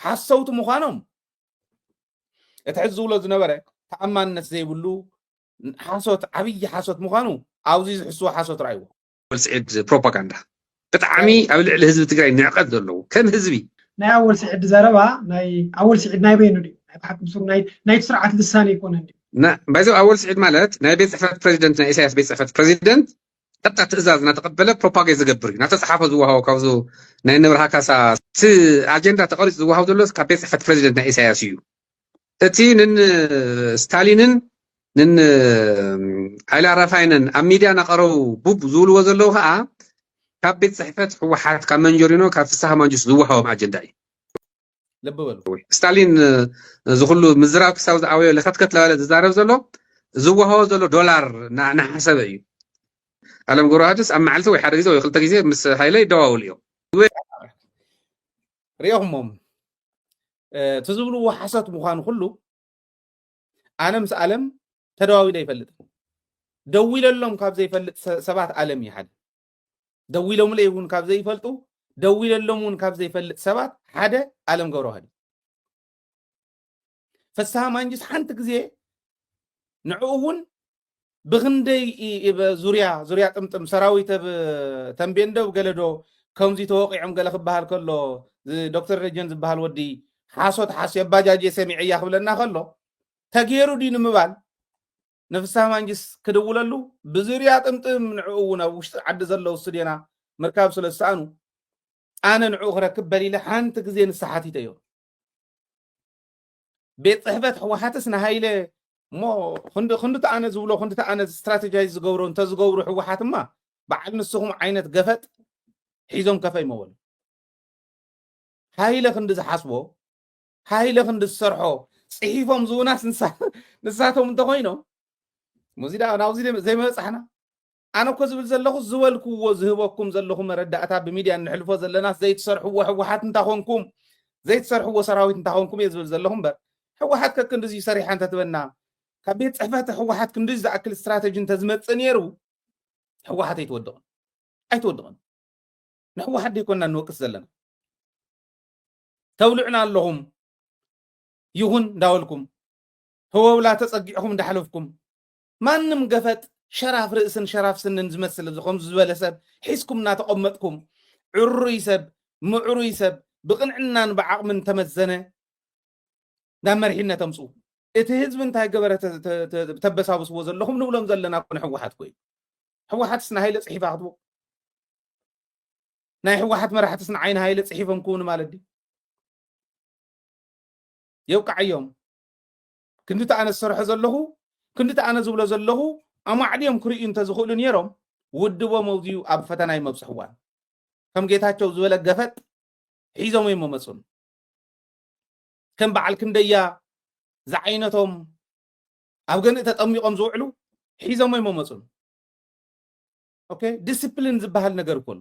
حسوت مخانم اتحزوا له زنبره تأمانነት ዘይብሉ ሓሶት ዓብይ ሓሶት ምዃኑ ኣብዚ ዝሕስዎ ሓሶት ረኣይዎ ወልስዒድ ፕሮፓጋንዳ ብጣዕሚ ኣብ ልዕሊ ህዝቢ ትግራይ ንዕቀት ዘለዎ ከም ህዝቢ ናይ ኣወል ስዒድ ዘረባ ናይ ኣወል ስዒድ ናይ በይኑ ድዩ ናይ ተሓክም ሱር ናይ ስርዓት ልሳነ ይኮነን ድዩ ባይዞ ኣወል ስዒድ ማለት ናይ ቤት ጽሕፈት ፕሬዚደንት ናይ ኢሳያስ ቤት ጽሕፈት ፕሬዚደንት ቀጥታ ትእዛዝ እናተቀበለ ፕሮፓጋንዳ ዝገብር እዩ ናተፀሓፈ ዝወሃቦ ካብዞ ናይ ንብርሃ ካሳ እቲ ኣጀንዳ ተቐሪፁ ዝወሃብ ዘሎ ካብ ቤት ጽሕፈት ፕሬዚደንት ናይ ኢሳያስ እዩ እቲ ስታሊንን ሃይለ ኣራፋይንን ኣብ ሚድያ ናቀረቡ ቡብ ዝብልዎ ዘለዉ ከዓ ካብ ቤት ጽሕፈት ህወሓት ካብ መንጀሪኖ ካብ ፍሳሐ ማንጁስ ዝወሃቦም ኣጀንዳ እዩ ልብ በሉ ስታሊን ዝኩሉ ምዝራብ ክሳብ ዝኣወዮ ለከትከት ለባለ ዝዛረብ ዘሎ ዝወሃቦ ዘሎ ዶላር ናሓሰበ እዩ ኣለም ጎራሃድስ ኣብ መዓልቲ ወይ ሓደ ግዜ ወይ ክልተ ግዜ ምስ ሃይለ ይደዋውሉ እዮም ሪኦኹሞም ትዝብልዎ ሓሰት ምዃኑ ኩሉ ኣነ ምስ ኣለም ተደዋዊለ ይፈልጥ ደው ኢለሎም ካብ ዘይፈልጥ ሰባት ኣለም እዩ ሓደ ደው ኢሎም እውን ካብ ዘይፈልጡ ደው ኢለሎም እውን ካብ ዘይፈልጥ ሰባት ሓደ ኣለም ገብረዋህድ ፍስሓ ማንጁስ ሓንቲ ግዜ ንዕኡ እውን ብክንደይ ዙርያ ጥምጥም ሰራዊት ተንቤንደው ገለዶ ከምዚ ተወቂዖም ገለ ክበሃል ከሎ ዶክተር ደጀን ዝበሃል ወዲ ሓሶት ሓስዮ ባጃጅ ሰሚዕ እያ ክብለና ከሎ ተገይሩ ዲ ንምባል ንፍስሓ ማንጁስ ክድውለሉ ብዙርያ ጥምጥም ንዕኡ እውን ኣብ ውሽጢ ዓዲ ዘለው ስድና ምርካብ ስለ ዝሰኣኑ ኣነ ንዕኡ ክረክብ በሊለ ሓንቲ ግዜ ንሰሓቲት እዮ ቤት ጽሕፈት ህወሓትስ ንሃይለ እሞ ክንዲ ተኣነ ዝብሎ ክንዲ ተኣነ ስትራቴጃይዝ ዝገብሮ እንተዝገብሩ ህወሓትማ በዓል ንስኹም ዓይነት ገፈጥ ሒዞም ከፈ ይመበሉ ሃይለ ክንዲ ዝሓስቦ ሃይለ ክንዲ ዝሰርሖ ጽሒፎም ዝውናስ ንሳቶም እንተኮይኖም ሙዚዳ ናውዚ ዘይመፅሓና ኣነ እኮ ዝብል ዘለኹ ዝበልክዎ ዝህበኩም ዘለኹም መረዳእታ ብሚድያ ንሕልፎ ዘለና ዘይትሰርሕዎ ህወሓት እንታኾንኩም ዘይትሰርሕዎ ሰራዊት እንታኾንኩም እየ ዝብል ዘለኹም በር ህወሓት ከክንዲ ሰሪሓ እንተትበና ካብ ቤት ጽሕፈት ህወሓት ክንዲ ዝኣክል ስትራቴጂ እንተዝመፅእ ነይሩ ህወሓት ኣይትወድቕን ንህወሓት ደይኮንና ንወቅስ ዘለና ተብልዕና ኣለኹም ይኹን እንዳወልኩም ህወብላ ተጸጊዕኹም እንዳሕለፍኩም ማንም ገፈጥ ሸራፍ ርእስን ሸራፍ ስንን ዝመስል ዝኹም ዝበለሰብ ሒስኩም እናተቐመጥኩም ዕሩይ ሰብ ምዕሩይ ሰብ ብቕንዕናን ብዓቕምን ተመዘነ ናብ መሪሕነት ኣምፁ እቲ ህዝቢ እንታይ ገበረ ተበሳብስዎ ዘለኹም ንብሎም ዘለና ኮነ ህወሓት ኮይኑ ህወሓትስ ንሃይለ ጽሒፋ ክትቦ ናይ ህወሓት መራሕትስ ንዓይኒ ሃይለ ጽሒፎም ክውን ማለት ድዩ የውቃዕዮም ክንዲ ተኣነ ዝሰርሖ ዘለኹ ክንዲ ተኣነ ዝብሎ ዘለኹ ኣማዕድዮም ክርእዩ እንተዝኽእሉ ነይሮም ውድቦም ኣውዝዩ ኣብ ፈተና ይመብፅሕዋን ከም ጌታቸው ዝበለ ገፈጥ ሒዞም እዮም መመፁን ከም በዓል ክንደያ ዝዓይነቶም ኣብ ገንእ ተጠሚቖም ዝውዕሉ ሒዞም እዮም መመፁን ኦኬ ዲስፕሊን ዝበሃል ነገር ኮሉ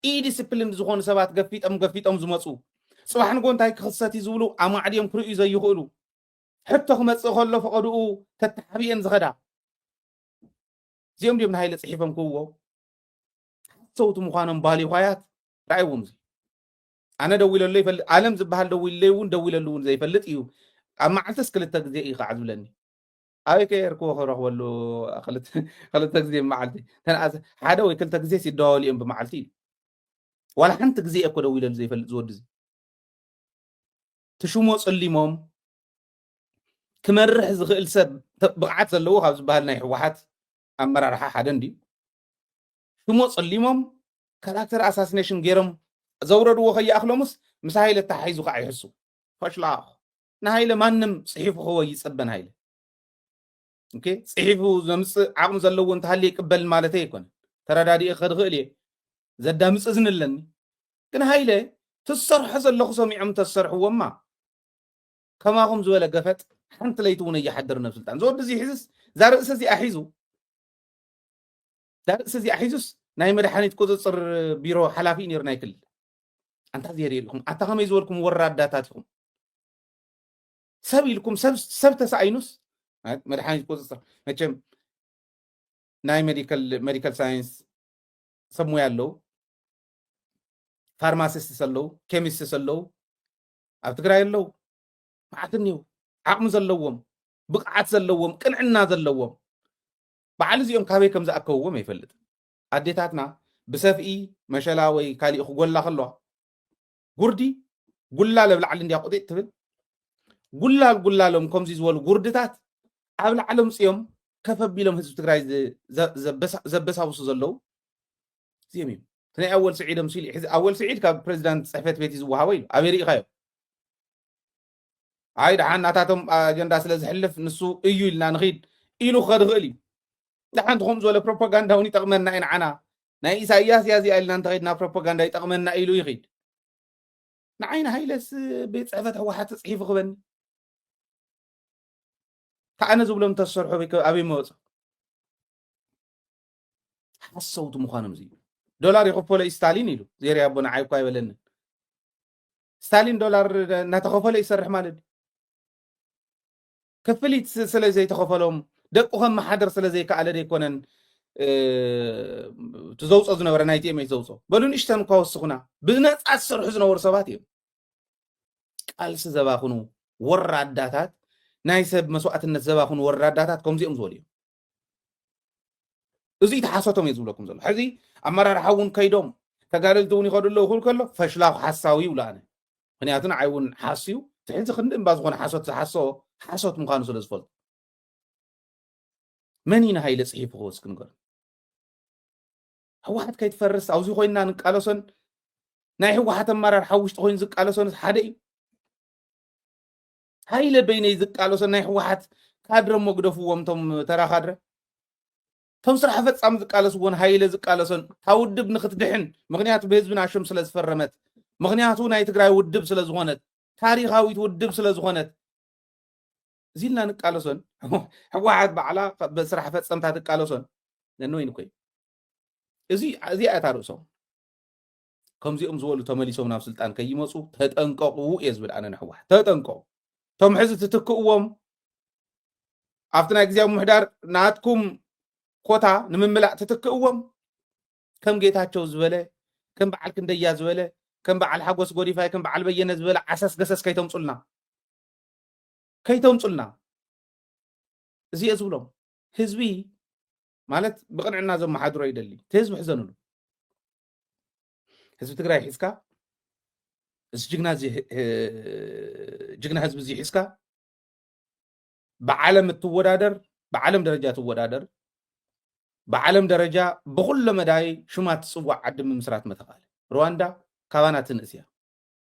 ኢ ዲስፕሊን ዝኾኑ ሰባት ገፊጦም ዝመፁ ጽባሕ ንጎ እንታይ ክኽሰት ዝብሉ ኣማዕድዮም ክርእዩ ዘይኽእሉ ሕቶ ክመፅእ ከሎ ፈቐድኡ ተተሓቢአን ዝኸዳ እዚኦም ድዮም ንሃይለ ጽሒፎም ክውዎ ሰውቲ ምዃኖም ባህሊ ኳያት ረኣይዎም እዚ ኣነ ደው ኢለሉ ይፈልጥ ኣለም ዝበሃል ደው ኢለሉ እውን ደው ኢለሉ እውን ዘይፈልጥ እዩ ኣብ መዓልትስ ክልተ ግዜ እዩ ከዓ ዝብለኒ ኣበይ ከይርክቦ ክረኽበሉ ክልተ ግዜ ብመዓልቲ ተንኣዘ ሓደ ወይ ክልተ ግዜ ሲደዋወሉ እዮም ብመዓልቲ እዩ ዋላ ሓንቲ ግዜ እኮ ደው ኢለሉ ዘይፈልጥ ዝወዲ እዚ ትሽሞ ጸሊሞም ክመርሕ ዝኽእል ሰብ ብቕዓት ዘለዎ ካብ ዝበሃል ናይ ህወሓት ኣመራርሓ ሓደ እንዲ ሽሞ ጸሊሞም ካራክተር ኣሳሲኔሽን ገይሮም ዘውረድዎ ከይኣኽሎምስ ምስ ሃይለ ተሓሒዙ ከዓ ይሕሱ ፈሽላ ንሃይለ ማንም ጽሒፉ ክወ ይፅበን ሃይለ ኦኬ ጽሒፉ ዘምፅእ ዓቕሚ ዘለዎ እንተሃልየ ይቅበል ማለት ኣይኮነን ተረዳዲእ ክኽእል እየ ዘዳምፅ ዝንለኒ ግን ሃይለ ትሰርሖ ዘለኹ ሰሚዖም ተሰርሕዎማ ከማኹም ዝበለ ገፈጥ ሓንቲ ለይቲ እውን እየሓድር ናብ ስልጣን ዝወዲ እዚ ሒዝስ ዛርእሲ እዚ ኣሒዙስ ናይ መድሓኒት ቁፅፅር ቢሮ ሓላፊ ነይሩ ናይ ክልል ኣንታ ዝየሪልኩም ኣታ ከመይ ዝበልኩም ወራዳታት ኢኹም ሰብ ኢልኩም ሰብ ተሳኢኑስ መድሓኒት ቁፅፅር መቸም ናይ ሜዲካል ሳይንስ ሰብ ሞያ ኣለዉ ፋርማሲስትስ ኣለዉ ኬሚስትስ ኣለዉ ኣብ ትግራይ ኣለዉ ማዕትኒው ዓቕሚ ዘለዎም ብቕዓት ዘለዎም ቅንዕና ዘለዎም በዓል እዚኦም ካበይ ከም ዝኣከብዎም ኣይፈልጥ ኣዴታትና ብሰፍኢ መሸላ ወይ ካሊእ ክጎላ ከለዋ ጉርዲ ጉላል ኣብ ላዕሊ እንድያ ቁጢጥ ትብል ጉላሎም ከምዚ ዝበሉ ጉርድታት ኣብ ላዕሎም ፅዮም ከፍ ኣቢሎም ህዝቢ ትግራይ ዘበሳብሱ ዘለው እዚኦም እዮም ናይ ኣወል ስዒዶም ሲሉ ሕዚ ኣወል ስዒድ ካብ ፕሬዚዳንት ፅሕፈት ቤት ዝወሃቦ ኢሉ ኣበይ ሪኢኻዮ ኣይ ድሓን ናታቶም ኣጀንዳ ስለ ዝሕልፍ ንሱ እዩ ኢልና ንኺድ ኢሉ ክኸድ ይኽእል እዩ ድሓንቲ ከምኡ ዝበለ ፕሮፓጋንዳ እውን ይጠቕመና ኢና ዓና ናይ ኢሳያስ ያዚኣ ኢልና እንተኸይድና ፕሮፓጋንዳ ይጠቕመና ኢሉ ይኽድ ንዓይና ሃይለስ ቤት ፅሕፈት ህወሓት ተፅሒፉ ክበኒ ከኣነ ዝብሎም ተሰርሖ ኣበይ መወፅ ሓሰውቲ ምዃኖም እዚ ዶላር ይኸፈሎ ስታሊን ኢሉ ዜርያ ኣቦ ንዓይ እኳ ኣይበለንን ስታሊን ዶላር እናተኸፈለ ይሰርሕ ማለት ክፍሊት ስለ ዘይተኸፈሎም ደቁ ከም ማሓደር ስለ ዘይከኣለ ደይኮነን ትዘውፆ ዝነበረ ናይ ቲኤምኤች ዘውፆ በሉ ንእሽተን እኳ ወስኹና ብነፃ ዝሰርሑ ዝነበሩ ሰባት እዮም ቃልሲ ዘባኽኑ ወራዳታት ናይ ሰብ መስዋዕትነት ዘባኽኑ ወራዳታት ከምዚኦም ዝበሉ እዮም እዚ ተሓሶቶም እየ ዝብለኩም ዘሎ ሕዚ ኣመራርሓ እውን ከይዶም ተጋደልቲ እውን ይኸዱ ኣለዉ ክብል ከሎ ፈሽላኹ ሓሳዊ ይብሉ ኣነ ምክንያቱ ንዓይ እውን ሓስዩ ትሕዚ ክንዲ እምባ ዝኾነ ሓሶት ዝሓሶ ሓሶት ምዃኑ ስለ ዝፈልጡ መን ኢና ሃይለ ፅሒፉ ክወስክ ንገር ህወሓት ከይትፈርስ ኣብዚ ኮይንና ንቃለሶን ናይ ህወሓት ኣመራርሓ ውሽጢ ኮይኑ ዝቃለሶን ሓደ እዩ ሃይለ በይነይ ዝቃለሶን ናይ ህወሓት ካድረ መግደፍዎም ቶም ተራ ካድረ ቶም ስራሕ ፈፃሚ ዝቃለስዎን ሃይለ ዝቃለሶን ታ ውድብ ንክትድሕን ምክንያቱ ብህዝብና ሽም ስለ ዝፈረመት ምክንያቱ ናይ ትግራይ ውድብ ስለ ዝኾነት ታሪኻዊት ውድብ ስለ ዝኾነት እዚ ኢልና ንቃለሶን ህወሓት በዕላ ብስራሕ ፈፀምታ ትቃለሶን ነንወይን ኮይ እዚኣ እታ ርእሶም ከምዚኦም ዝበሉ ተመሊሶም ናብ ስልጣን ከይመፁ ተጠንቀቑ እየ ዝብል ኣነ ንሕወሓት ተጠንቀቑ ቶም ሕዚ ትትክእዎም ኣብቲ ናይ ግዜያዊ ምሕዳር ናትኩም ኮታ ንምምላእ ትትክእዎም ከም ጌታቸው ዝበለ ከም በዓል ክንደያ ዝበለ ከም በዓል ሓጎስ ጎዲፋይ ከም በዓል በየነ ዝበለ ዓሰስ ገሰስ ከይተምፁልና እዚ እየ ዝብሎም ህዝቢ ማለት ብቅንዕና ዘመሓድሮ ይደሊ ህዝቢ ሕዘንሉ ህዝቢ ትግራይ ሒዝካ እዚ ጅግና ህዝቢ እዚ ሒዝካ ብዓለም እትወዳደር ብዓለም ደረጃ ትወዳደር ብዓለም ደረጃ ብኩሉ መዳይ ሽማ ትፅዋዕ ዓዲ ምምስራት መተኻለ ሩዋንዳ ካባና ትንእስ እያ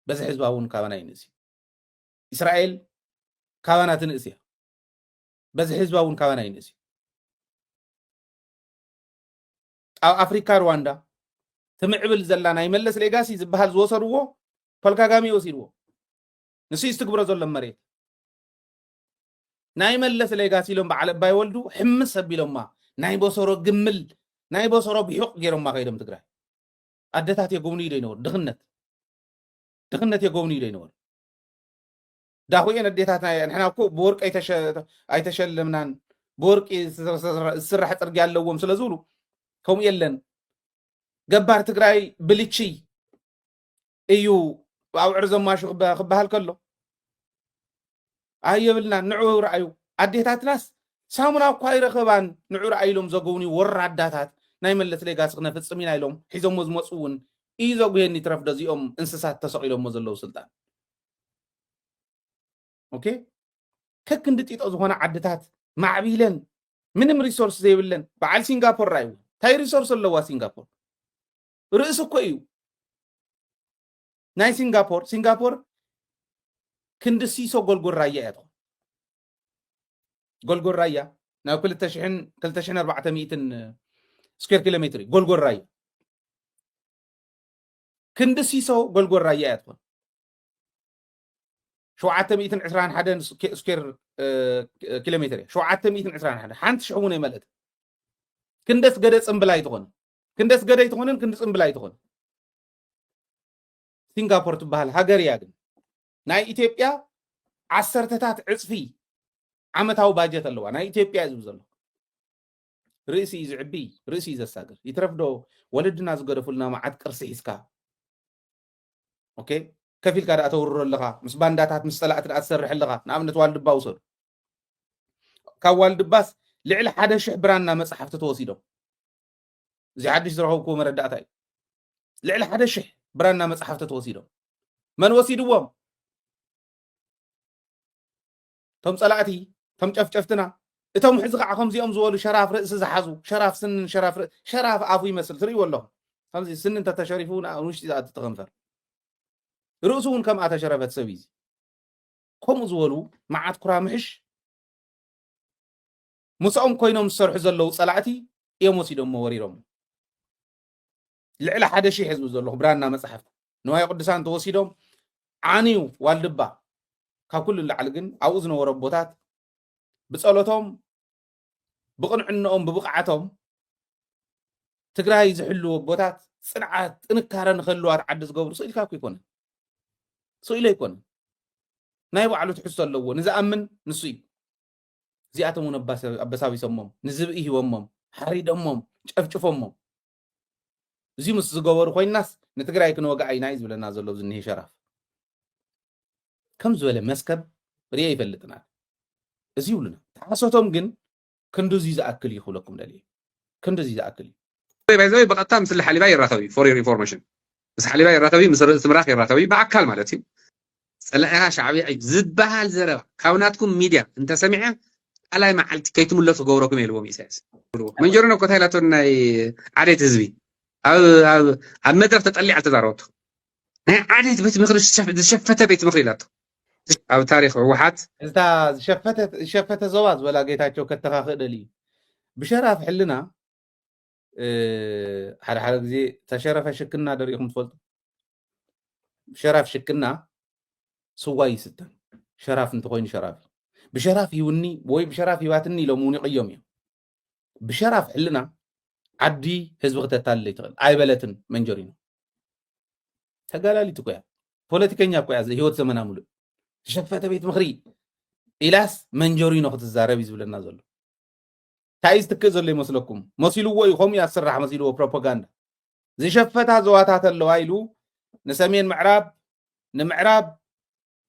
በዚ ህዝባ እውን ካባና ይንእስ እዩ እስራኤል ካባና ትንእስ እያ በዚ ህዝባ እውን ካባና ይንእስ እዩ ኣብ ኣፍሪካ ሩዋንዳ ትምዕብል ዘላ ናይ መለስ ሌጋሲ ዝበሃል ዝወሰድዎ ፖልካጋሚ ወሲድዎ ንሱ ዝትግብሮ ዘሎ መሬት ናይ መለስ ሌጋሲ ኢሎም በዓል ኣባይ ወልዱ ሕምስ ኣቢሎማ ናይ ቦሰሮ ግምል ናይ ቦሰሮ ብሑቅ ገይሮማ ከይዶም ትግራይ ኣደታት የጎብኑ ኢዶ ይነበሩ ድኽነት የጎብኑ ኢዶ ይነበሩ ዳኹኤን ኣዴታት ንሕና እኮ ብወርቂ ኣይተሸለምናን ብወርቂ ዝስራሕ ፅርግያ ኣለዎም ስለ ዝብሉ ከምኡ የለን ገባር ትግራይ ብልቺ እዩ ኣውዕር ዘማሹ ክበሃል ከሎ ኣየብልና ንዑ ረኣዩ ኣዴታትናስ ሳሙና እኳ ይረኸባን ንዑ ረኣይሎም ዘጎብኒ ወራዳታት ናይ መለስ ሌጋሲ ክነፍፅም ኢና ኢሎም ሒዞሞ ዝመፁ እውን እዩ ዘጉየኒ ትረፍዶ እዚኦም እንስሳት ተሰቂሎሞ ዘለው ስልጣን ኦኬ ከክንዲ ጢጦ ዝኾነ ዓድታት ማዕቢለን ምንም ሪሶርስ ዘይብለን በዓል ሲንጋፖር ራእዩ እንታይ ሪሶርስ ኣለዋ ሲንጋፖር ርእስ እኮ እዩ ናይ ሲንጋፖር ክንዲ ሲሶ ጎልጎል ራያ እያ ትኾን ጎልጎል ራያ ናብ 2400 ስኩዌር ኪሎ ሜትር ጎልጎል ራያ ክንዲ ሲሶ ጎልጎል ራያ እያ ትኾን 721 ስኩዌር ኪሎ ሜትር 721 ሓንቲ ሽሕ እውን ኣይመልእት ክንደስ ገደ ፅምብላይ ትኾን ክንደስ ገደ ይትኾንን ክንዲ ፅምብላይ ትኾን ሲንጋፖር ትበሃል ሃገር እያ ግን ናይ ኢትዮጵያ ዓሰርተታት ዕፅፊ ዓመታዊ ባጀት ኣለዋ ናይ ኢትዮጵያ ዝብ ዘሎ ርእሲ እዩ ዝዕቢ ርእሲ እዩ ዘሳግር ይትረፍዶ ወለድና ዝገደፉልና መዓት ቅርሲ ሒዝካ ኦኬ كفيل كاد أتورر اللغة مس بانداتات مس طلعت أتسرح اللغة نعمل والدبا وصل كاب والدباس لعل حدا شح برانا مصحف تتوسيدو زي حدش زرعوكو مرداتاي لعل حدا شح برانا مصحف تتوسيدو من وسيدوهم تم صلاتي تم ጨፍጨፍትና እቶም ሕዚ ከዓ ከምዚኦም ዝበሉ ሸራፍ ርእሲ ዝሓዙ ሸራፍ ስንን ሸራፍ ኣፉ ይመስል ትርእይዎ ኣለኹም ከምዚ ስንን ተተሸሪፉ ውሽጢ ዝኣቱ ተኸንፈር ርእሱ እውን ከምኣ ተሸረፈት ሰብ እዩ ከምኡ ዝበሉ መዓት ኩራ ምሕሽ ምስኦም ኮይኖም ዝሰርሑ ዘለዉ ፀላእቲ እዮም ወሲዶሞ ወሪሮም ልዕሊ 1000 ህዝቢ ዘለኹ ብራና መፅሓፍ ንዋየ ቅዱሳን ተወሲዶም ዓንዩ ዋልድባ ካብ ኩሉ ላዕሊ ግን ኣብኡ ዝነበሩ ቦታት ብጸሎቶም ብቕንዕነኦም ብብቕዓቶም ትግራይ ዝሕልዎ ቦታት ጽንዓት ጥንካረ ንኽህልዋ ዓዲ ዝገብሩ ስኢልካ እኮ ይኮነ ስኢሉ ኣይኮነ ናይ ባዕሉ ትሕዝቶ ኣለዎ ንዝኣምን ንሱ እዩ እዚኣቶም እውን ኣበሳቢሶሞም ንዝብኢ ሂቦሞም ሓሪዶሞም ጨፍጭፎሞም እዚ ምስ ዝገበሩ ኮይናስ ንትግራይ ክንወግዓ ኢና እዩ ዝብለና ዘሎ ዝኒሄ ሸራፍ ከም ዝበለ መስከብ ርየ ይፈልጥና እዚ ይብሉና ተሓሶቶም ግን ክንዱዚ ዝኣክል ይኽብለኩም ደልየ ክንዱዚ ዝኣክል ባይዘይ በቀጥታ ምስል ሓሊባ ይራኸቢ ፎር ዮር ኢንፎርሜሽን ምስ ሓሊባ ይራኸቢ ምስ ርእሲ ምራኽ ይራኸቢ ብኣካል ማለት እዩ ፀላእኻ ሻዕብያ ዝበሃል ዘረባ ካብ ናትኩም ሚድያ እንተሰሚዐ ቃላይ መዓልቲ ከይትምለሱ ገብረኩም የልዎም ኢሳያስ መንጀሮ ነው ኮታይላቶ ናይ ዓዴት ህዝቢ ኣብ መድረክ ተጠሊዕ ተዛረበቱ ናይ ዓዴት ቤት ምክሪ ዝሸፈተ ቤት ምክሪ ኢላቶ ኣብ ታሪክ ህወሓት እታ ዝሸፈተ ዞባ ዝበላ ጌታቸው ከተኻኽእ ደልዩ ብሸራፍ ሕልና ሓደ ግዜ ተሸረፈ ሽክና ደሪኹም ትፈልጡ ብሸራፍ ሽክና ስዋ ይስተን ሸራፍ እንተኮይኑ ሸራፍ ብሸራፍ ይውኒ ወይ ብሸራፍ ይባትኒ ኢሎም እውን ይቕዮም እዮም ብሸራፍ ሕልና ዓዲ ህዝቢ ክተታልል ይትኽእል ኣይበለትን መንጀሪኑ ተጋላሊት ኮያ ፖለቲከኛ ኮያ ህይወት ዘመና ሙሉእ ዝሸፈተ ቤት ምክሪ ኢላስ መንጀሪኑ ክትዛረብ እዩ ዝብለና ዘሎ እንታይ ዝትክእ ዘሎ ይመስለኩም መሲልዎ እዩ ከምኡ ያስራሕ መሲልዎ ፕሮፓጋንዳ ዝሸፈታ ዞባታት ኣለዋ ኢሉ ንሰሜን ምዕራብ ንምዕራብ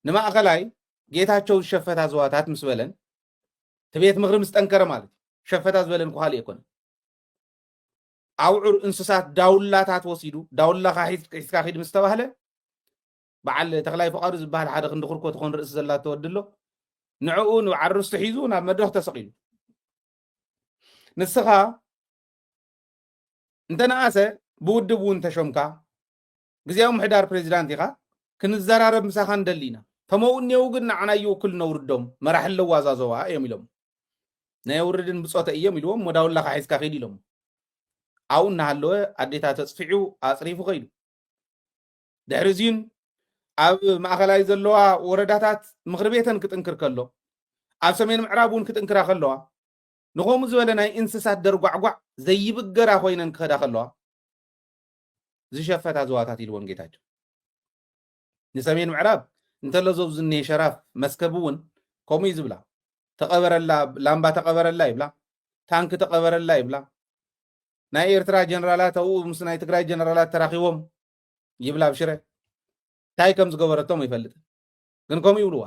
ንማእኸላይ ጌታቸው ዝሸፈታ ዞባታት ምስ በለን ትቤት ምክሪ ምስ ጠንከረ ማለት ሸፈታ ዝበለን ኩሃሊ ኣይኮነ ኣውዑር እንስሳት ዳውላታት ወሲዱ ዳውላኻ ሒዝካ ኺድ ምስ ተባህለ በዓል ተክላይ ፈቃዱ ዝበሃል ሓደ ክንዲ ኩርኮ ትኾን ርእሲ ዘላ ተወድሎ ንዕኡ ንዓርስ ሒዙ ናብ መድረክ ተሰቂሉ ንስኻ እንተነኣሰ ብውድብ እውን ተሾምካ ግዜያዊ ምሕዳር ፕሬዚዳንት ኢኻ ክንዘራረብ ምሳኻ ንደሊና ተመውኔው ግን ንዓና ይውክል ነውርዶም መራሒ ኣለዋ እዛ ዞባ እዮም ኢሎም ናይ ውርድን ብፆተ እዮም ኢልዎም ወዳውላኻ ሒዝካ ኺድ ኢሎም ኣብኡ እናሃለወ ኣዴታት ተፅፊዑ ኣፅሪፉ ኸይዱ ድሕሪ እዚኡን ኣብ ማእኸላይ ዘለዋ ወረዳታት ምክሪ ቤተን ክጥንክር ከሎ ኣብ ሰሜን ምዕራብ እውን ክጥንክራ ከለዋ ንኸምኡ ዝበለ ናይ እንስሳት ደርጓዕጓዕ ዘይብገራ ኮይነን ክኸዳ ከለዋ ዝሸፈታ ዞባታት ኢልዎን ጌታቸው ንሰሜን ምዕራብ እንተሎ ዞብ ዝኒሄ ሸራፍ መስከብ እውን ከምኡ እዩ ዝብላ ተቐበረላ ላምባ ተቐበረላ ይብላ ታንክ ተቐበረላ ይብላ ናይ ኤርትራ ጀነራላት ኣብኡ ምስ ናይ ትግራይ ጀነራላት ተራኺቦም ይብላ ብሽረ እንታይ ከም ዝገበረቶም ኣይፈልጥን ግን ከምኡ ይብልዋ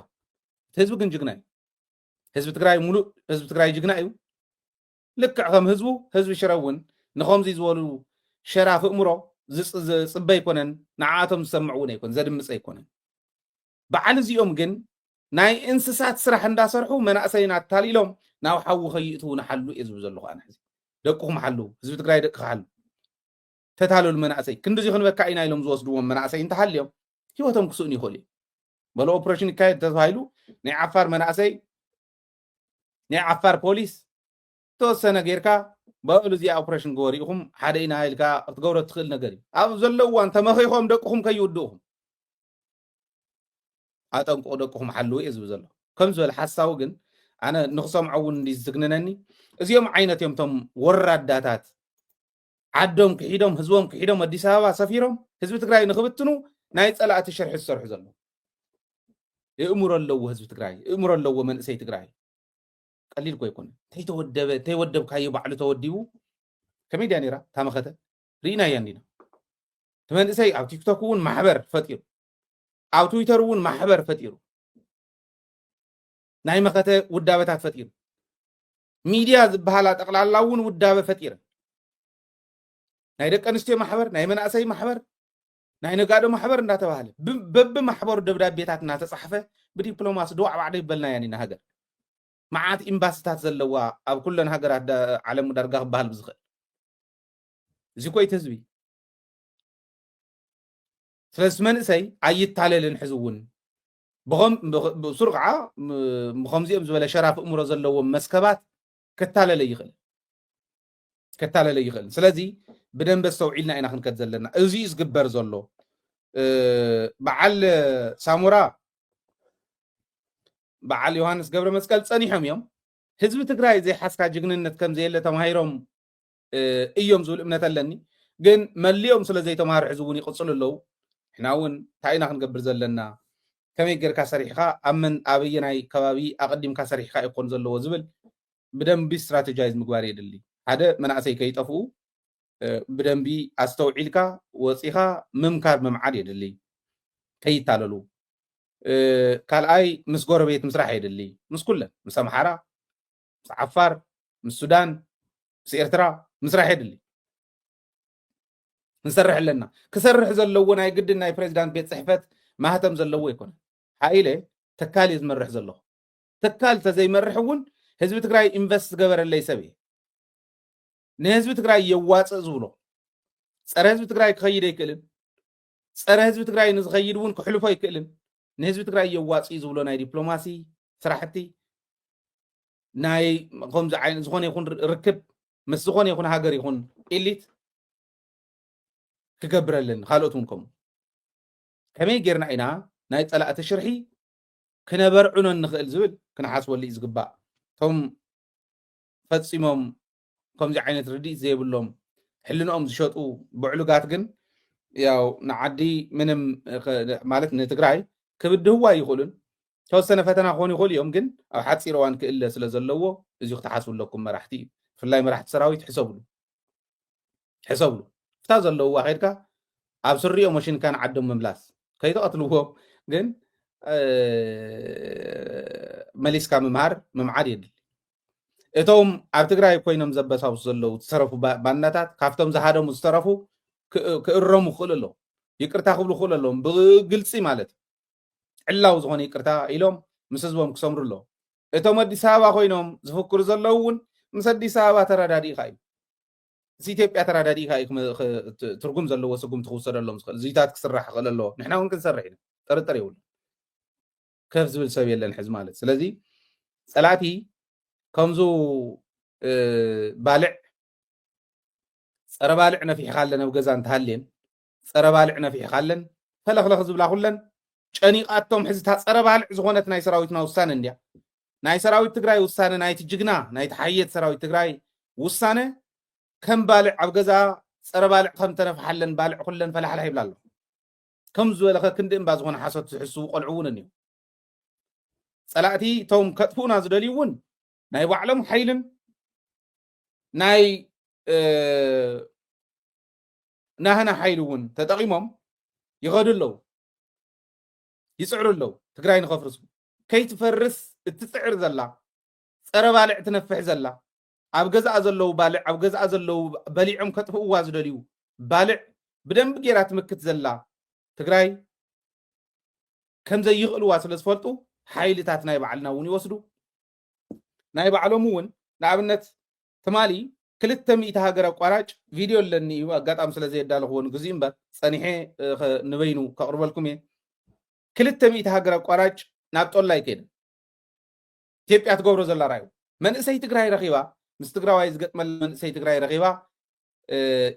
ህዝቢ ግን ጅግና እዩ ህዝቢ ትግራይ ሙሉእ ህዝቢ ትግራይ ጅግና እዩ ልክዕ ከም ህዝቢ ሽረ እውን ንኸምዚ ዝበሉ ሸራፍ እምሮ ዝፅበ ኣይኮነን ንዓኣቶም ዝሰምዕ እውን ኣይኮን ዘድምፅ ኣይኮነን በዓል እዚኦም ግን ናይ እንስሳት ስራሕ እንዳሰርሑ መናእሰይና ኣታሊሎም ናብ ሓዊ ኸይእትው ንሓሉ እየ ዝብል ዘለኹ ኣነ ሕዚ ደቅኹም ሓሉ ህዝቢ ትግራይ ደቂ ሓሉ ተታለሉ መናእሰይ ክንዲዚ ክንበካ ኢና ኢሎም ዝወስድዎም መናእሰይ እንተሃልዮም ህይወቶም ክስኡን ይኽእል እዩ በሎ ኦፕሬሽን ይካየድ ተባሂሉ ናይ ዓፋር መናእሰይ ናይ ዓፋር ፖሊስ ተወሰነ ጌርካ በሉ እዚኣ ኦፕሬሽን ገበሩ ኢኹም ሓደ ኢና ኢልካ ክትገብሮ ትኽእል ነገር እዩ ኣብ ዘሎ እዋን ተመኺኾም ደቅኹም ከይውድእኹም ኣጠንቅቑ ደቅኹም ሓልው እየ ዝብል ዘሎ ከም ዝበለ ሓሳቡ ግን ኣነ ንክሰምዖ እውን እንዲ ዝትግንነኒ እዚኦም ዓይነት እዮም ቶም ወራዳታት ዓዶም ክሒዶም ህዝቦም ክሒዶም ኣዲስ ኣበባ ሰፊሮም ህዝቢ ትግራይ ንክብትኑ ናይ ፀላእቲ ሽርሒ ዝሰርሑ ዘሎ ይእምሮ ኣለዎ ህዝቢ ትግራይ ይእምሮ ኣለዎ መንእሰይ ትግራይ ቀሊል ኮ ይኮነ ተይወደብካዮ ባዕሉ ተወዲቡ ከመይ ድያ ነይራ ታመኸተ ርኢና እያ እንዲና ተመንእሰይ ኣብ ቲክቶክ እውን ማሕበር ፈጢሩ ኣብ ትዊተር እውን ማሕበር ፈጢሩ ናይ መኸተ ውዳበታት ፈጢሩ ሚድያ ዝበሃላ ጠቕላላ እውን ውዳበ ፈጢረ ናይ ደቂ ኣንስትዮ ማሕበር ናይ መናእሰይ ማሕበር ናይ ነጋዶ ማሕበር እንዳተባሃለ በብ ማሕበሩ ደብዳቤታት እናተጻሕፈ ብዲፕሎማሲ ድዋዕባዕደ ይበልና ያኒና ሃገር መዓት ኤምባሲታት ዘለዋ ኣብ ኩለን ሃገራት ዓለም ዳርጋ ክበሃል ብዝኽእል እዚ ኮይ ህዝቢ ስለዚ መንእሰይ ኣይታለልን ሕዚ እውን ብሱር ከዓ ብከምዚኦም ዝበለ ሸራፍ እምሮ ዘለዎም መስከባት ከታለለ ይኽእል ስለዚ ብደንብ ዝተውዒልና ኢና ክንከድ ዘለና እዚ ዝግበር ዘሎ በዓል ሳሙራ በዓል ዮሃንስ ገብረ መስቀል ጸኒሖም እዮም ህዝቢ ትግራይ ዘይሓስካ ጅግንነት ከም ዘየለ ተማሂሮም እዮም ዝብል እምነት ኣለኒ ግን መሊኦም ስለ ዘይተማሃሩ ሕዚ እውን ይቕፅሉ ኣለዉ ሕና እውን እንታይ ኢና ክንገብር ዘለና ከመይ ጌርካ ሰሪሕካ ኣበየናይ ከባቢ ኣቐዲምካ ሰሪሕካ ይኮን ዘለዎ ዝብል ብደንቢ ስትራቴጃይዝ ምግባር የድሊ ሓደ መናእሰይ ከይጠፍኡ ብደንቢ ኣስተውዒልካ ወፂኻ ምምካር መምዓድ የድሊ ከይታለሉ ካልኣይ ምስ ጎረቤት ምስራሕ የድሊ ምስ ኩለን ምስ ኣምሓራ ምስ ዓፋር ምስ ሱዳን ምስ ኤርትራ ምስራሕ የድሊ ንሰርሕ ኣለና ክሰርሕ ዘለዎ ናይ ግድን ናይ ፕሬዚዳንት ቤት ፅሕፈት ማህተም ዘለዎ ይኮነ ሓኢለ ተካል እዩ ዝመርሕ ዘለኹ ተካል ተዘይመርሕ እውን ህዝቢ ትግራይ ኢንቨስት ዝገበረለይ ሰብ እየ ንህዝቢ ትግራይ የዋፅእ ዝብሎ ፀረ ህዝቢ ትግራይ ክኸይድ ኣይክእልን ፀረ ህዝቢ ትግራይ ንዝኸይድ እውን ክሕልፎ ኣይክእልን ንህዝቢ ትግራይ የዋፅእ ዝብሎ ናይ ዲፕሎማሲ ስራሕቲ ናይ ከምዚ ዓይነት ዝኾነ ይኹን ርክብ ምስ ዝኾነ ይኹን ሃገር ይኹን ኤሊት ክገብረለን ካልኦት እውን ከምኡ ከመይ ጌርና ኢና ናይ ፀላእቲ ሽርሒ ክነበርዑኖ ንኽእል ዝብል ክንሓስበሉ እዩ ዝግባእ እቶም ፈፂሞም ከምዚ ዓይነት ርዲእ ዘይብሎም ሕልንኦም ዝሸጡ ብዕሉጋት ግን ያው ንዓዲ ምንም ማለት ንትግራይ ክብድህዋ ይኽእሉን ተወሰነ ፈተና ክኾኑ ይኽእሉ እዮም ግን ኣብ ሓፂር እዋን ክእለ ስለ ዘለዎ እዚ ክትሓስብለኩም መራሕቲ እዩ ብፍላይ መራሕቲ ሰራዊት ሕሰብሉ ፍታ ዘለውዋ ከይድካ ኣብ ስሪኦም መሽንካ ንዓዶም ምምላስ ከይተቐትልዎም ግን መሊስካ ምምሃር ምምዓድ የድሊ እቶም ኣብ ትግራይ ኮይኖም ዘበሳብሱ ዘለዉ ዝተረፉ ባንዳታት ካብቶም ዝሃደሙ ዝተረፉ ክእረሙ ክኽእሉ ኣለዎም ይቅርታ ክብሉ ክኽእሉ ኣለዎም ብግልፂ ማለት ዕላው ዝኾነ ይቅርታ ኢሎም ምስ ህዝቦም ክሰምሩ ኣለዎም እቶም ኣዲስ ኣበባ ኮይኖም ዝፍክሩ ዘለዉ እውን ምስ ኣዲስ ኣበባ ተረዳዲእካ እዩ እዚ ኢትዮጵያ ተረዳዲእካ እዩ ትርጉም ዘለዎ ስጉም ትኽውሰደሎም ዝኽእል እዚታት ክስራሕ ክኽእል ኣለዎ ንሕና እውን ክንሰርሕ ኢና ጥርጥር የብሉ ከፍ ዝብል ሰብ የለን ሕዚ ማለት ስለዚ ፀላእቲ ከምዙ ባልዕ ፀረ ባልዕ ነፊሕካ ኣለነ ኣብ ገዛ እንተሃልየን ፀረ ባልዕ ነፊሕካ ኣለን ፈለኽለኽ ዝብላ ኩለን ጨኒቃቶም ሕዝታ ፀረ ባልዕ ዝኾነት ናይ ሰራዊትና ውሳነ እንድያ ናይ ሰራዊት ትግራይ ውሳነ ናይቲ ጅግና ናይቲ ሓየት ሰራዊት ትግራይ ውሳነ ከም ባልዕ ኣብ ገዛ ፀረ ባልዕ ከም ተነፍሓለን ባልዕ ኩለን ፈላሕላ ይብላ ኣሎ ከም ዝበለኸ ክንዲ እምባ ዝኾነ ሓሶት ዝሕስቡ ቆልዑ እውን እኒዩ ፀላእቲ እቶም ከጥፉኡና ዝደልዩ እውን ናይ ባዕሎም ሓይልን ናይ ናህና ሓይል እውን ተጠቂሞም ይኸዱ ኣለዉ ይፅዕሩ ኣለዉ ትግራይ ንኸፍርሱ ከይትፈርስ እትፅዕር ዘላ ፀረ ባልዕ ትነፍሕ ዘላ ኣብ ገዛኣ ዘለዉ ባልዕ ኣብ ገዛኣ ዘለዉ በሊዖም ከጥፍእዋ ዝደልዩ ባልዕ ብደንቢ ጌራ ትምክት ዘላ ትግራይ ከምዘይኽእልዋ ስለ ዝፈልጡ ሓይልታት ናይ ባዕልና እውን ይወስዱ ናይ ባዕሎም እውን ንኣብነት ትማሊ 200 ሃገር ኣቋራጭ ቪድዮ ኣለኒ እዩ ኣጋጣሚ ስለ ዘየዳለኽዎ ግዜ እምበር ፀኒሐ ንበይኑ ከቕርበልኩም እየ 200 ሃገር ኣቋራጭ ናብ ጦላ ይከይድ ኢትዮጵያ ትገብሮ ዘላ ራእዩ መንእሰይ ትግራይ ረኺባ ምስ ትግራዋይ ዝገጥመል መንእሰይ ትግራይ ረኺባ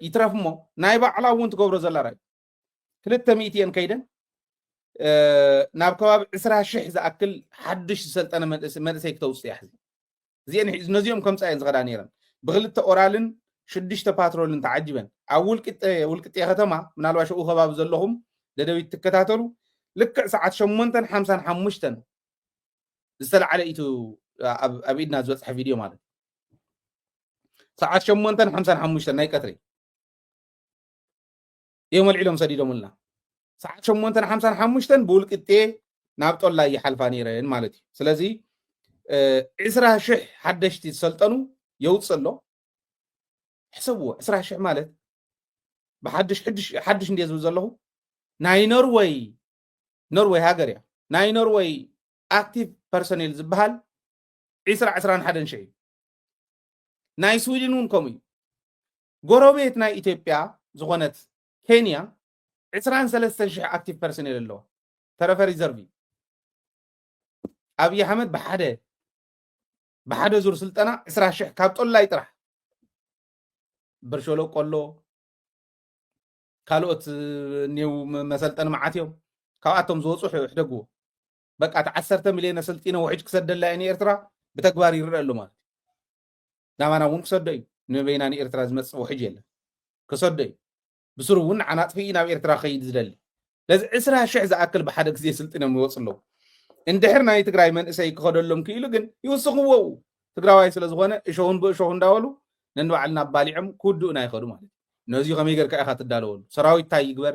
ይትረፍ እሞ ናይ ባዕላ እውን ትገብሮ ዘላ ራእዩ 200 እየን ከይደን ናብ ከባቢ 20,000 ዝኣክል ሓድሽ ዝሰልጠነ መንእሰይ ክተውፅእ እያ ሕዚ እዚአን ነዚኦም ከምፃ እየን ዝኸዳ ነይረን ብክልተ ኦራልን 6 ፓትሮልን ተዓጂበን ኣብ ውልቅጤ ከተማ ምናልባሽ ኡ ከባቢ ዘለኹም ደደቢት ትከታተሉ ልክዕ ሰዓት 8:55 ዝተለዓለ ኢቱ ኣብ ኢድና ዝበፅሐ ቪድዮ ማለት ሰዓት 8:55 ናይ ቀትሪ እዮም ኣልዒሎም ሰዲዶምልና ساعة 8:55 بولقتي نابطول لا يحلفا نيرن مالتي سلازي 20,000 حدشتي تسلطنوا يوصل حسبوا 20,000 مالت بحدش ندي زلهو ناي نروي هاجريا ناي نروي اكتيف بيرسونيل زبحال 10 حدن شيء ناي سويدن كومي غوروبيت ناي إثيوبيا زغنت كينيا 23,000 اكتيف بيرسونيل اللو ترى ريزرفي أبي أحمد بحدا زور سلطنة 20,000 كاب طول لا يطرح برشلو قولو كالوت نيو مسلطن معاتيوم كاواتهم زوصو يحدقوا بقى 10 مليون سلطينه وحج كسدل لايني إرترا بتكبار يرى له مالت نامانا ون كسدي نبيناني إرترا زمص وحج يلا كسدي بسرو ون عنات فينا إرترا خيد زدل لازم 20,000 زاكل بحدا زي سلطينه موصلو اندحرنا يتግራይ መንእሰይ ክኸደሎም ክኢሉ ግን ይውስኽዎ ትግራዋይ ስለ ዝኾነ እሾውን ብእሾውን እንዳወሉ ነንባዕልና ባሊዖም ክውድኡና ይኸዱ ማለት ነዚ ከመይ ጌርካ ኢኻ ትዳለወሉ ሰራዊት እንታይ ይግበር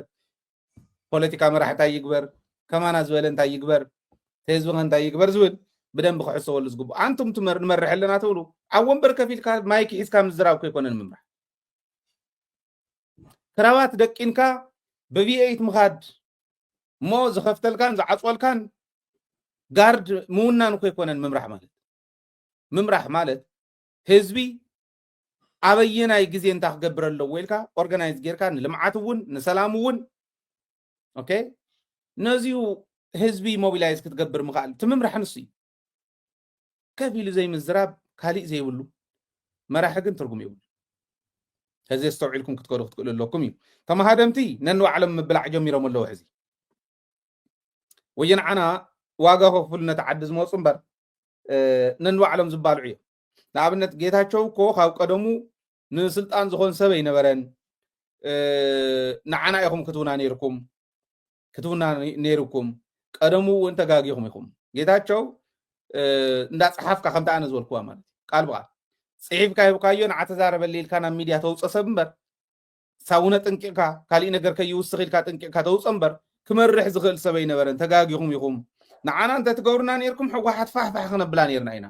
ፖለቲካ መራሒ እንታይ ይግበር ከማና ዝበለ እንታይ ይግበር ህዝቢ እንታይ ይግበር ዝብል ብደንብ ክሕሰበሉ ዝግቡ አንቱም ትመርሕ ኣለና ትብሉ ኣብ ወንበር ከፊልካ ማይክ ሒዝካ ምዝራብ ከይኮነን ምምራሕ ክራባት ደቂንካ ብቪኤት ምኻድ ሞ ዝኸፍተልካን ዝዓፅወልካን ጋርድ ሙናን እኮ ይኮነን ምምራሕ ማለት ህዝቢ አበየናይ ጊዜ እንታ ክገብረሎ ወይልካ ኦርጋናይዝ ጌርካ ንልምዓት እውን ንሰላም እውን ኦኬ ነዚሁ ህዝቢ ሞቢላይዝ ክትገብር ምኻል ትምምራሕ ንሱ ከፊሉ ዘይምዝራብ ካሊእ ዘይብሉ መራሒ ግን ትርጉም ይብሉ ከዚ ዝተውዒልኩም ክትከዱ ክትክእሉ ኣለኩም እዩ ተማሃደምቲ ነንባዕሎም ምብላዕ ጀሚሮም ኣለዉ ሕዚ ወየንዓና ዋጋ ከፍሉ ነተዓዲ ዝመፁ እምበር ነንባዕሎም ዝባልዑ እዮም ንኣብነት ጌታቸው እኮ ካብ ቀደሙ ንስልጣን ዝኾን ሰብ ኣይነበረን ንዓና ኢኹም ክትውና ነይርኩም ቀደሙ እውን ተጋጊኹም ኢኹም ጌታቸው እንዳፅሓፍካ ከምቲ ኣነ ዝበልክዋ ማለት ቃል ብቃል ፅሒፍካ ይብካዮ ንዓተዛረበለ ኢልካ ናብ ሚድያ ተውፀ ሰብ እምበር ሳውነ ጥንቂቕካ ካሊእ ነገር ከይውስኽ ኢልካ ጥንቂቕካ ተውፀ እምበር ክመርሕ ዝኽእል ሰብ ኣይነበረን ተጋጊኹም ኢኹም ንዓና እንተ ትገብሩና ነርኩም ሕወሓት ፋሕፋሕ ክነብላ ነርና ኢና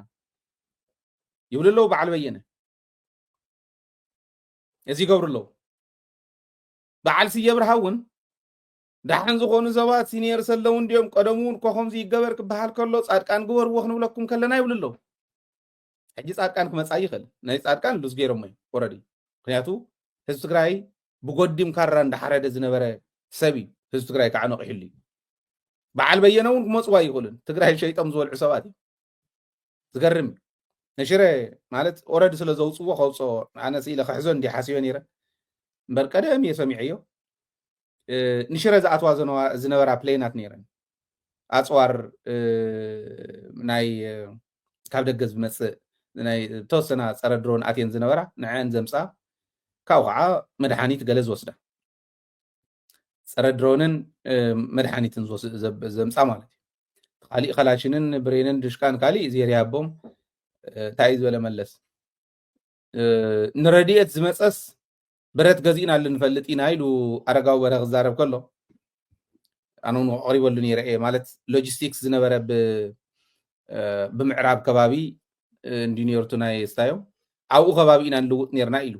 ይብሉ ኣለዉ በዓል በየነ እዚ ይገብሩ ኣለዉ በዓል ስየ ብርሃ እውን ዳሕን ዝኾኑ ሰባት ሲኒየር ሰለዉ እንዲኦም ቀደሙ እውን ከምዚ ይገበር ክበሃል ከሎ ፃድቃን ግበርዎ ክንብለኩም ከለና ይብሉ ኣለዉ ሕጂ ፃድቃን ክመፃ ይኽእል ናይ ፃድቃን ሉስ ገይሮም እዩ ኦረዲ ምክንያቱ ህዝቢ ትግራይ ብጎዲም ካራ እንዳሓረደ ዝነበረ ሰብ እዩ ህዝቢ ትግራይ ከዓ ነቂሕሉ እዩ በዓል በየነ እውን ክመፅዋ ይኽእሉን ትግራይ ሸይጦም ዝበልዑ ሰባት እዩ ዝገርም ነሽረ ማለት ኦረዲ ስለ ዘውፅዎ ከውፅኦ ኣነ ስኢለ ክሕዞ እንዲ ሓሲቦ ነይረ እምበር ቀደም እየ ሰሚዐዮ ንሽረ ዝኣትዋ ዝነበራ ፕሌናት ነይረን ኣፅዋር ናይ ካብ ደገ ዝመፅእ ናይ ተወሰና ፀረ ድሮን ኣትየን ዝነበራ ንዐን ዘምፃ ካብኡ ከዓ መድሓኒት ገለ ዝወስዳ ፀረ ድሮንን መድሓኒትን ዘምፃ ማለት እዩ ካሊእ ከላሽንን ብሬንን ድሽቃን ካሊእ ዜርያ ኣቦም እንታይ ዝበለ መለስ ንረድኤት ዝመፀስ ብረት ገዚእና ንፈልጥ ኢና ኢሉ ኣረጋዊ በረ ክዛረብ ከሎ ኣነ እውን ቀሪበሉ ነይረ እየ ማለት ሎጂስቲክስ ዝነበረ ብምዕራብ ከባቢ እንዲኔርቱ ናይ ስታዮም ኣብኡ ከባቢ ኢና ንልውጥ ነርና ኢሉ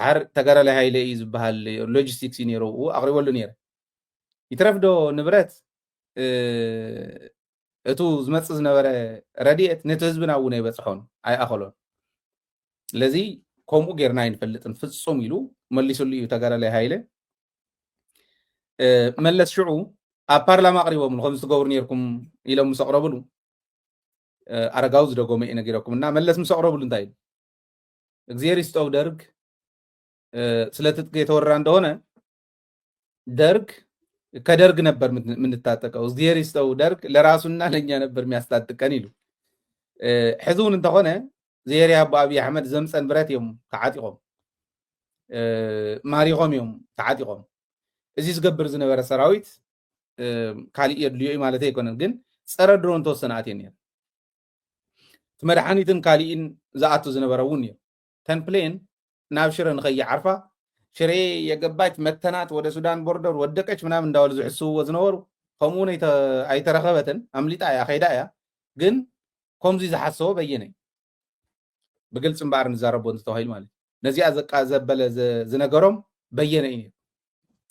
ሓር ተገረላይ ሃይለ እዩ ዝበሃል ሎጂስቲክስ እዩ ነይሩ ኣቅሪበሉ ነይረ ይትረፍዶ ንብረት እቱ ዝመፅእ ዝነበረ ረድኤት ነቲ ህዝብና እውን ኣይበፅሖን ኣይኣኸሎን ስለዚ ከምኡ ጌርና ይንፈልጥን ፍፁም ኢሉ መሊሱሉ እዩ ተገረላይ ሃይለ መለስ ሽዑ ኣብ ፓርላማ ኣቅሪቦም ከምዚ ትገብሩ ነርኩም ኢሎም ምስ ኣቅረብሉ ኣረጋዊ ዝደጎመ እየ ነጊረኩም እና መለስ ምስ ኣቅረብሉ እንታይ ኢሉ እግዚኣብሔር ይስጠው ደርግ ስለ ትጥቅ የተወራ እንደሆነ ደርግ ከደርግ ነበር ምንታጠቀው እግዚአብሔር ይስጠው ደርግ ለራሱና ለኛ ነበር የሚያስታጥቀን ይሉ ሕዙን እንተኾነ ዜርያ አብይ አሕመድ ዘምፀን ብረት እዮም ተዓጢቆም ማሪቆም እዮም ተዓጢቆም እዚ ዝገብር ዝነበረ ሰራዊት ካሊእ የድልዮ ማለት ኣይኮነን ግን ፀረ ድሮን ተወሰነ ኣትየን ነይሩ መድሓኒትን ካሊእን ዝኣቱ ዝነበረ እውን እዩ ተን ፕሌን ናብ ሽረ ንኸይዓርፋ ሽሬ የገባች መተናት ወደ ሱዳን ቦርደር ወደቀች ምናምን እንዳወሉ ዝሕስብዎ ዝነበሩ ከምኡ ኣይተረኸበትን ኣምሊጣ እያ ከይዳ እያ ግን ከምዚ ዝሓሰቦ በየነ ብግልፂ እምበኣር ንዛረቦ እንተተባሂሉ ማለት ነዚኣ ዘቃዘበለ ዝነገሮም በየነ እዩ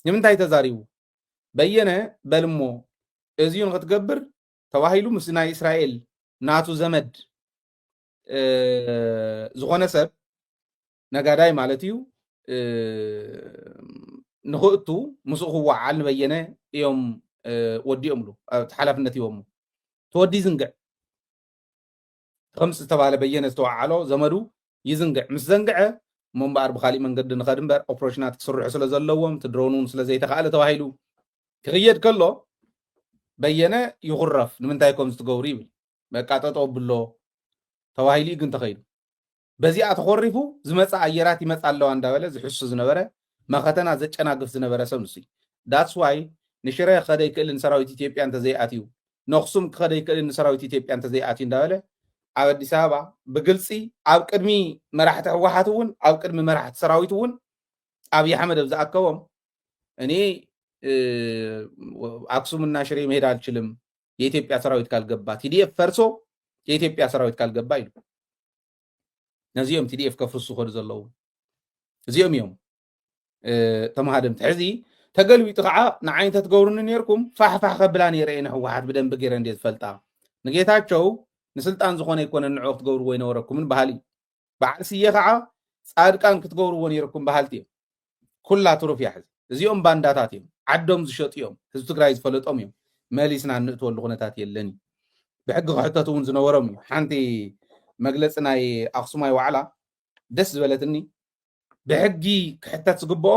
ንምንታይ ተዛሪቡ በየነ በልሞ እዚኡ ንክትገብር ተባሂሉ ምስ ናይ እስራኤል ናቱ ዘመድ ዝኾነ ሰብ ነጋዳይ ማለት እዩ ንኽእቱ ምስኡ ክወዓል ንበየነ እዮም ወዲኦምሉ ሓላፍነት ይቦሙ ተወዲ ዝንግዕ ከምዚ ዝተባሃለ በየነ ዝተወዓሎ ዘመዱ ይዝንግዕ ምስ ዘንግዐ እሞ እምበኣር ብካሊእ መንገዲ ንኸድ እምበር ኦፕሬሽናት ክስርሑ ስለ ዘለዎም ትድሮኑን ስለ ዘይተኻእለ ተባሂሉ ክኽየድ ከሎ በየነ ይኹረፍ ንምንታይ ከም ዝትገብሩ ይብል በቃ ጠጠው ብሎ ተባሂሉ ግን ተኸይዱ በዚኣ ተኾሪፉ ዝመፃ ኣየራት ይመፃ ኣለዋ እንዳበለ ዝሕሱ ዝነበረ መኸተና ዘጨናግፍ ዝነበረ ሰብ ንሱ ዳትስ ዋይ ንሽረ ክኸደ ይክእልን ሰራዊት ኢትዮጵያ እንተዘይኣትዩ ንኣክሱም ክኸደ ይክእልን ሰራዊት ኢትዮጵያ እንተዘይኣትዩ እንዳበለ ኣብ ኣዲስ ኣበባ ብግልፂ ኣብ ቅድሚ መራሕቲ ህወሓት እውን ኣብ ቅድሚ መራሕቲ ሰራዊት እውን ኣብዪ ኣሕመድ ኣብ ዝኣከቦም እኔ አክሱምና ሽሬ መሄድ አልችልም የኢትዮጵያ ሰራዊት ካልገባ ቲዲኤፍ ፈርሶ የኢትዮጵያ ሰራዊት ካልገባ ይሉ ነዚኦም ቲዲኤፍ ከፍርሱ ኮድ ዘለው እዚኦም እዮም ተማሃደምቲ ሕዚ ተገልቢጡ ከዓ ንዓይነተ ትገብሩኒ ነርኩም ፋሕፋሕ ከብላ ነይረአነ ህወሓት ብደንብ ገይረ እንዴት ፈልጣ ንጌታቸው ንስልጣን ዝኾነ ይኮነ ንዕኦ ክትገብርዎ ይነበረኩምን ባህሊ በዓል ስየ ከዓ ጻድቃን ክትገብርዎ ነይርኩም ባህልቲ እዮም ኩላ ትሩፍ እያ ሕዚ እዚኦም ባንዳታት እዮም ዓዶም ዝሸጡ እዮም ህዝቢ ትግራይ ዝፈለጦም እዮም መሊስና ንእትወሉ ኩነታት የለኒ ብሕጊ ክሕተቱ እውን ዝነበሮም እዩ ሓንቲ መግለፂ ናይ ኣክሱማይ ዋዕላ ደስ ዝበለትኒ ብሕጊ ክሕተት ዝግብኦ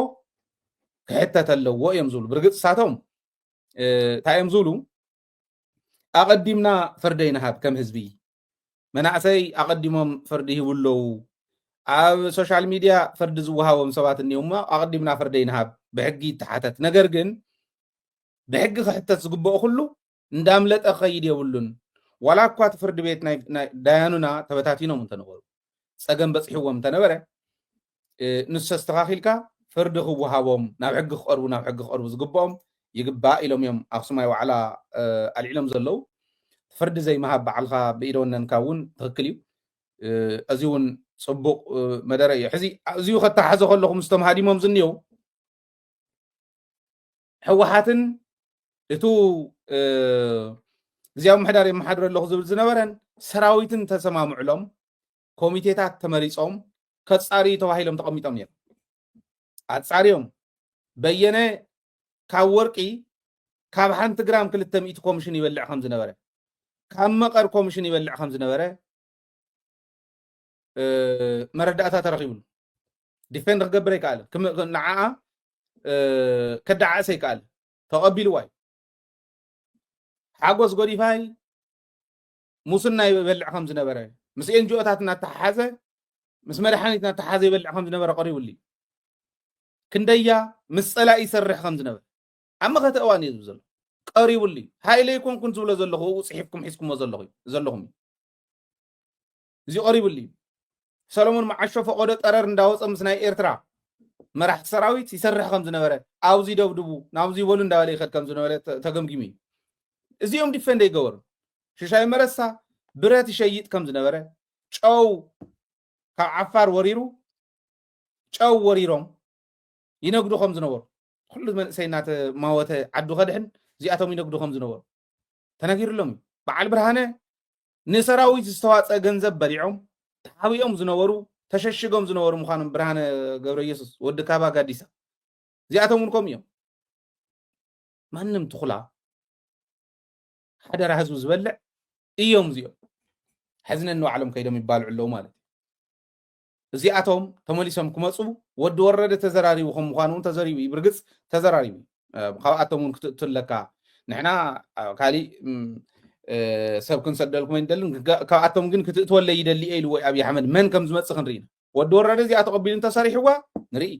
ክሕተት ኣለዎ እዮም ዝብሉ ብርግፅ ሳቶም እንታይ እዮም ዝብሉ ኣቐዲምና ፍርዲ ይንሃብ ከም ህዝቢ መናእሰይ ኣቐዲሞም ፍርዲ ይህቡ ኣለዉ ኣብ ሶሻል ሚድያ ፍርዲ ዝወሃቦም ሰባት እኒኦም እሞ ኣቐዲምና ፍርዲ ይንሃብ ብሕጊ ይተሓተት ነገር ግን ብሕጊ ክሕተት ዝግብኦ ኩሉ እንዳምለጠ ክኸይድ የብሉን ዋላ እኳ እቲ ፍርዲ ቤት ዳያኑና ተበታቲኖም እንተነበሩ ፀገም በፂሕዎም እንተነበረ ንሱ ኣስተኻኺልካ ፍርዲ ክወሃቦም ናብ ሕጊ ክቐርቡ ዝግብኦም ይግባእ ኢሎም እዮም ኣክሱማይ ዋዕላ ኣልዒሎም ዘለው ፍርዲ ዘይምሃብ በዓልካ ብኢዶነንካ እውን ትክክል እዩ እዚ እውን ፅቡቅ መደረ እዩ ሕዚ እዚኡ ከተሓዘ ከለኹ ምስቶም ሃዲሞም ዝኒአው ሕወሓትን እቱ ግዝያዊ ምሕዳር የመሓድር ኣለኹ ዝብል ዝነበረን ሰራዊትን ተሰማምዕሎም ኮሚቴታት ተመሪፆም ከፃርዩ ተባሂሎም ተቐሚጦም ነይሮም ኣፃርዮም በየነ ካብ ወርቂ ካብ ሓንቲ ግራም 200 ኮሚሽን ይበልዕ ከም ዝነበረ ካብ መቐር ኮሚሽን ይበልዕ ከም ዝነበረ መረዳእታ ተረኺቡሉ ዲፌንድ ክገብር ኣይከኣለ ንዓኣ ከዳዓሰ ይከኣለ ተቐቢልዋ እዩ ሓጎስ ጎዲፋይ ሙስና ይበልዕ ከም ዝነበረ ምስ ኤንጂኦታት እናተሓሓዘ ምስ መድሓኒት እናተሓሓዘ ይበልዕ ከም ዝነበረ ቀሪቡሉ ክንደያ ምስ ፀላኢ ይሰርሕ ከም ዝነበረ ኣብ መኸተ እዋን እዩ ዝብሎ ቀሪቡሉ ሃይለ ይኮንኩን ዝብሎ ዘለኹ ፅሒፍኩም ሒዝኩምዎ ዘለኹም እዚ ቀሪቡሉ ሰሎሞን መዓሾ ፈቆዶ ጠረር እንዳወፀ ምስ ናይ ኤርትራ መራሕቲ ሰራዊት ይሰርሕ ከም ዝነበረ ኣብዚ ደብድቡ ናብዚ በሉ እንዳበለ ይኸድ ከም ዝነበረ ተገምጊሙ እዩ እዚኦም ዲፌንድ ይገበሩ ሽሻይ መረሳ ብረት ይሸይጥ ከም ዝነበረ ጨው ካብ ዓፋር ወሪሩ ጨው ወሪሮም ይነግዱ ከም ዝነበሩ ኩሉ መንእሰይ እናተ ማወተ ዓዱ ከድሕን እዚኣቶም ይነግዱ ከም ዝነበሩ ተነጊሩሎም በዓል ብርሃነ ንሰራዊት ዝተዋፀ ገንዘብ በሊዖም ተሓቢኦም ዝነበሩ ተሸሽጎም ዝነበሩ ምዃኖም ብርሃነ ገብረ ኢየሱስ ወዲ ካባ ጋዲሳ እዚኣቶም እውን ከምኡ እዮም ማንም ትኹላ ሓደራ ህዝቢ ዝበልዕ እዮም እዚኦም ሕዝነኒ ባዕሎም ከይዶም ይባልዑ ኣለዉ ማለት እዩ እዚኣቶም ተመሊሶም ክመፁ ወዲ ወረደ ተዘራሪቡ ከም ምዃኑ እውን ተዘሪቡ እዩ ብርግፅ ተዘራሪቡ ካብኣቶም እውን ክትእትለካ ንሕና ካሊእ ሰብ ክንሰደልኩም ኣይንደልን ካብኣቶም ግን ክትእትወለ ይደሊ ኢሉ ወይ ኣብዪ ኣሕመድ መን ከም ዝመፅእ ክንርኢ ወዲ ወረደ እዚኣ ተቐቢሉ እንተሰሪሕዋ ንርኢ